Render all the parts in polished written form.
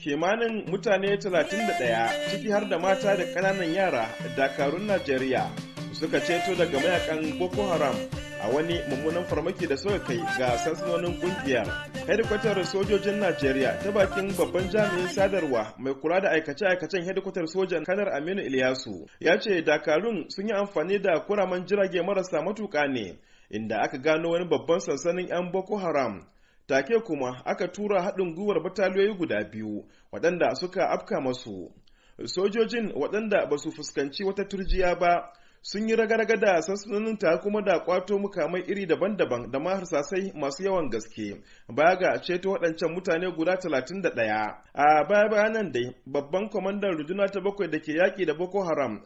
Kimanin mutane 31 ciki har da mata da ƙananan yara dakarun Najeriya suka ceto daga mayakan Boko Haram a wani mummunan farmaki da suka kai ga sansanonin kungiyar. Hedikwatar sojojin Najeriya ta bakin babban jami'in sadarwa mai kula da aikace-aikacen hedikwatar sojan Kanar Aminu Ilyasu ya ce dakarun sun yi amfani da kuraman jirage marasa matuƙa ne inda aka gano wani babban sansanin 'yan Boko Haram. Take kuma aka tura haɗin gwiwar bataliyoyi guda biyu waɗanda suka afka masu. Sojojin waɗanda ba su fuskanci wata turjiya ba sun yi raga-raga da sansanonin tare kuma da kwato mukamai iri daban-daban da ma harsasai masu yawan gaske baya ga ceto waɗancan mutane guda 31. A baya-bayanan dai babban kwamandan runduna ta 7 da ke yaƙi da Boko Haram,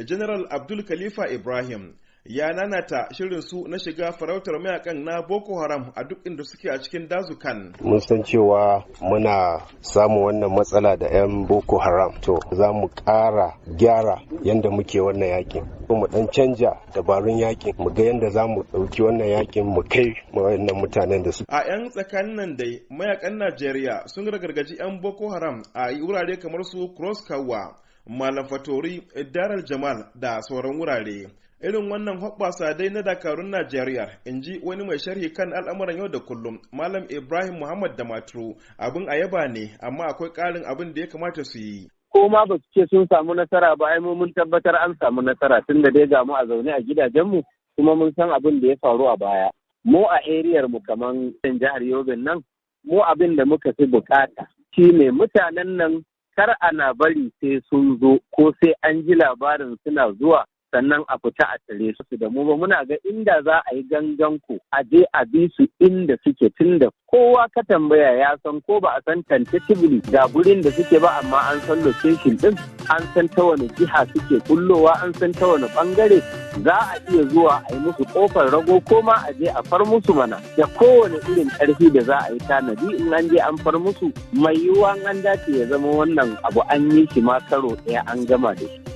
General Abdul Khalifa Ibrahim, ya nanata shirin su na shiga farautar mayakan na Boko Haram a duk inda suke a cikin dazukan. Mun san cewa muna samun wannan matsala da 'yan Boko Haram, to za mu ƙara gyara yadda muke wannan yakin. Mu dan canja dabarun yakin, mu ga yadda za mu ɗauki wannan yakin mu kai wannan mutanen da su. A 'yan tsakanin nan dai mayakan Najeriya sun ragargaji 'yan Boko Haram a wurare kamar su Cross Kawa, Malam Fatori, Daral Jamal da sauran wurare. Irin wannan hoɓɓasa dai na dakarun Najeriya, in ji wani mai sharhi kan al'amuran yau da kullum, Malam Ibrahim Muhammad Damaturu, abin a yaba ne, amma akwai ƙarin abin da ya kamata su yi. Ko ma ba su ce sun samu nasara ba, ai mun tabbatar an samu nasara tun da dai ga mu a zaune a gidajenmu, kuma mun san abin da ya faru a baya. Mu a eriyar mu kaman jihar Yobe nan, mu abin da muka fi bukata shine mutanen nan kar ana bari sai sun zo ko sai an ji labarin suna zuwa sannan a fita a tare su da mu ba. Muna ga inda za a yi gangan ku a je a bi su inda suke, tunda kowa ka tambaya ya san, ko ba a san tentatively ga gurin da suke ba, amma an san location din, an san ta wani jiha suke kullowa, an san ta wani bangare za a iya zuwa a yi musu kofar rago ko ma a je a far musu mana da kowane irin karfi da za a yi tanadi. In an je an far musu mai yiwuwa an dace ya zama wannan abu an yi shi ma karo ɗaya an gama da shi.